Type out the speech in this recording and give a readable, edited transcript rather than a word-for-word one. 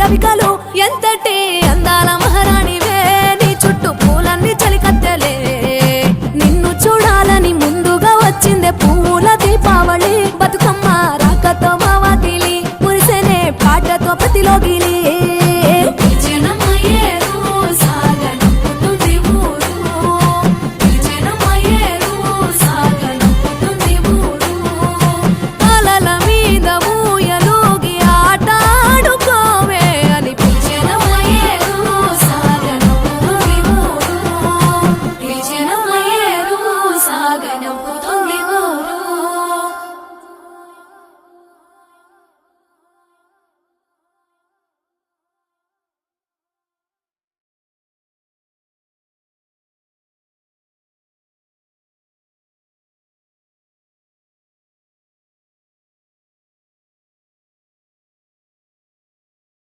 రవికలు ఎంతటి అందాల మహారాణివే నీ చుట్టూ పూలన్నీ చలికత్తెలే నిన్ను చూడాలని ముందుగా వచ్చిందే పూల దీపావళి బతుకమ్మ రాకతో మా వాకిలి మురిసెనే పాటతో ప్రతిలోకి